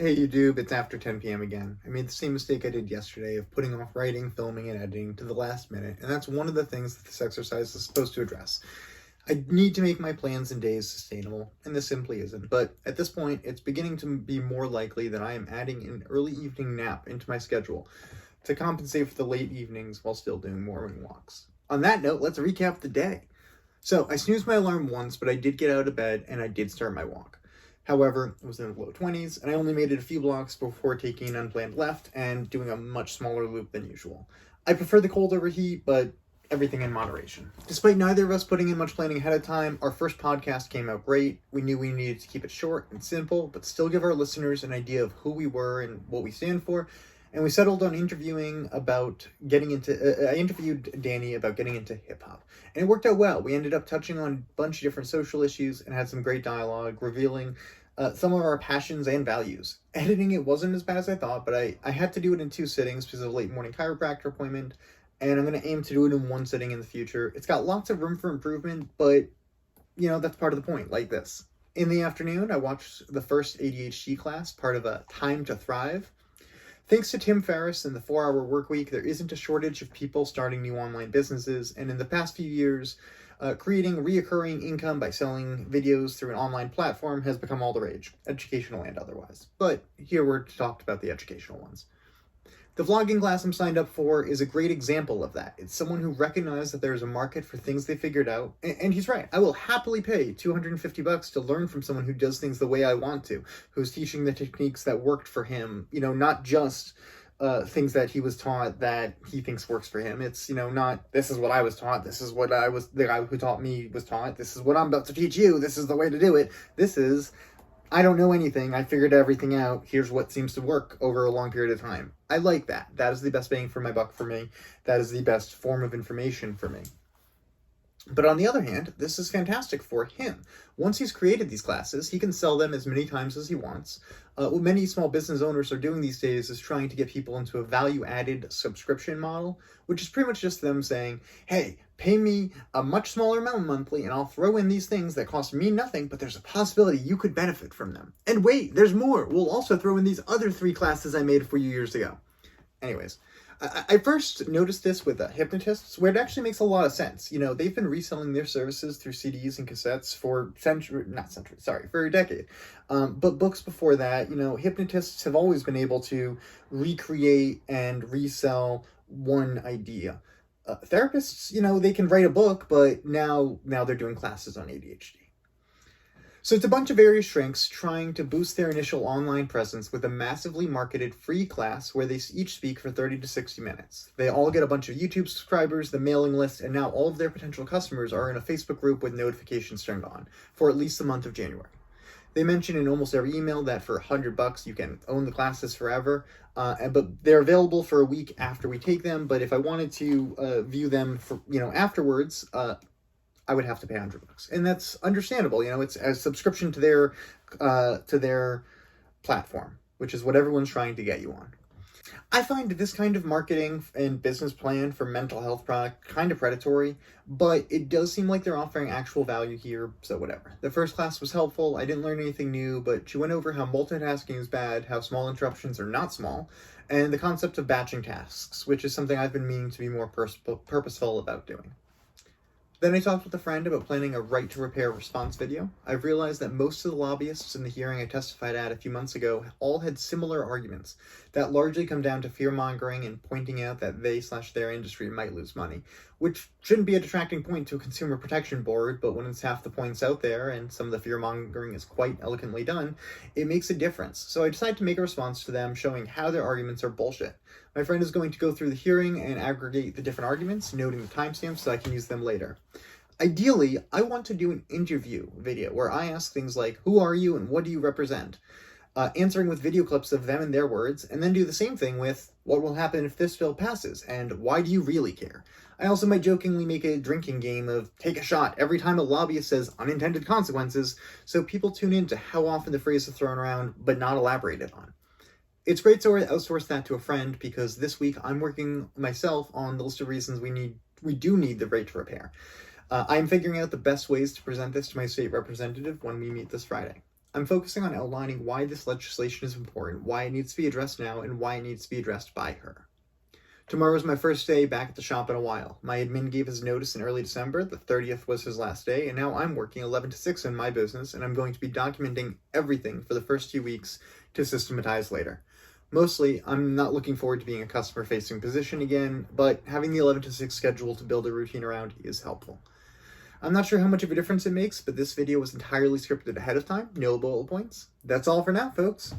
Hey YouTube, it's after 10 p.m. again. I made the same mistake I did yesterday of putting off writing, filming, and editing to the last minute, and that's one of the things that this exercise is supposed to address. I need to make my plans and days sustainable, and this simply isn't, but at this point, it's beginning to be more likely that I am adding an early evening nap into my schedule to compensate for the late evenings while still doing morning walks. On that note, let's recap the day. So, I snoozed my alarm once, but I did get out of bed and I did start my walk. However, it was in the low 20s, and I only made it a few blocks before taking an unplanned left and doing a much smaller loop than usual. I prefer the cold over heat, but everything in moderation. Despite neither of us putting in much planning ahead of time, our first podcast came out great. We knew we needed to keep it short and simple, but still give our listeners an idea of who we were and what we stand for. And we settled on I interviewed Danny about getting into hip hop. And it worked out well. We ended up touching on a bunch of different social issues and had some great dialogue, revealing some of our passions and values. Editing it wasn't as bad as I thought, but I had to do it in 2 sittings because of a late morning chiropractor appointment, and I'm going to aim to do it in 1 sitting in the future. It's got lots of room for improvement, but, that's part of the point, like this. In the afternoon, I watched the first ADHD class, part of a Time to Thrive. Thanks to Tim Ferriss and the 4-Hour Workweek, there isn't a shortage of people starting new online businesses, and in the past few years, creating reoccurring income by selling videos through an online platform has become all the rage, educational and otherwise. But here we're to talk about the educational ones. The vlogging class I'm signed up for is a great example of that. It's someone who recognized that there's a market for things they figured out, and he's right. I will happily pay $250 to learn from someone who does things the way I want to, who's teaching the techniques that worked for him, not just things that he was taught that he thinks works for him. It's, not, this is what I was taught, this is what the guy who taught me was taught, this is what I'm about to teach you, this is the way to do it. This is, I don't know anything, I figured everything out, here's what seems to work over a long period of time. I like that. That is the best bang for my buck for me. That is the best form of information for me. But on the other hand, this is fantastic for him. Once he's created these classes, he can sell them as many times as he wants. What many small business owners are doing these days is trying to get people into a value-added subscription model, which is pretty much just them saying, hey, pay me a much smaller amount monthly and I'll throw in these things that cost me nothing, but there's a possibility you could benefit from them. And wait, there's more. We'll also throw in these other 3 classes I made for you years ago. Anyways, I first noticed this with hypnotists, where it actually makes a lot of sense. They've been reselling their services through CDs and cassettes for for a decade. But books before that, hypnotists have always been able to recreate and resell one idea. Therapists, they can write a book, but now they're doing classes on ADHD. So it's a bunch of various shrinks trying to boost their initial online presence with a massively marketed free class where they each speak for 30 to 60 minutes. They all get a bunch of YouTube subscribers, the mailing list, and now all of their potential customers are in a Facebook group with notifications turned on for at least the month of January. They mention in almost every email that for $100 you can own the classes forever, but they're available for a week after we take them. But if I wanted to view them for afterwards, I would have to pay $100, and that's understandable. It's a subscription to their platform, which is what everyone's trying to get you on. I find this kind of marketing and business plan for mental health product kind of predatory, but it does seem like they're offering actual value here, so whatever. The first class was helpful. I didn't learn anything new, but she went over how multitasking is bad, how small interruptions are not small, and the concept of batching tasks, which is something I've been meaning to be more purposeful about doing. Then I talked with a friend about planning a right to repair response video. I've realized that most of the lobbyists in the hearing I testified at a few months ago all had similar arguments that largely come down to fear-mongering and pointing out that they/their industry might lose money, which shouldn't be a detracting point to a consumer protection board, but when it's half the points out there and some of the fear-mongering is quite elegantly done, it makes a difference. So I decided to make a response to them showing how their arguments are bullshit. My friend is going to go through the hearing and aggregate the different arguments, noting the timestamps so I can use them later. Ideally, I want to do an interview video where I ask things like, who are you and what do you represent? Answering with video clips of them and their words, and then do the same thing with, what will happen if this bill passes, and why do you really care? I also might jokingly make a drinking game of take a shot every time a lobbyist says unintended consequences, so people tune in to how often the phrase is thrown around but not elaborated on. It's great to outsource that to a friend, because this week I'm working myself on the list of reasons we do need the right to repair. I'm figuring out the best ways to present this to my state representative when we meet this Friday. I'm focusing on outlining why this legislation is important, why it needs to be addressed now, and why it needs to be addressed by her. Tomorrow is my first day back at the shop in a while. My admin gave his notice in early December, the 30th was his last day, and now I'm working 11 to 6 in my business, and I'm going to be documenting everything for the first few weeks to systematize later. Mostly, I'm not looking forward to being a customer-facing position again, but having the 11 to 6 schedule to build a routine around is helpful. I'm not sure how much of a difference it makes, but this video was entirely scripted ahead of time, no bullet points. That's all for now, folks.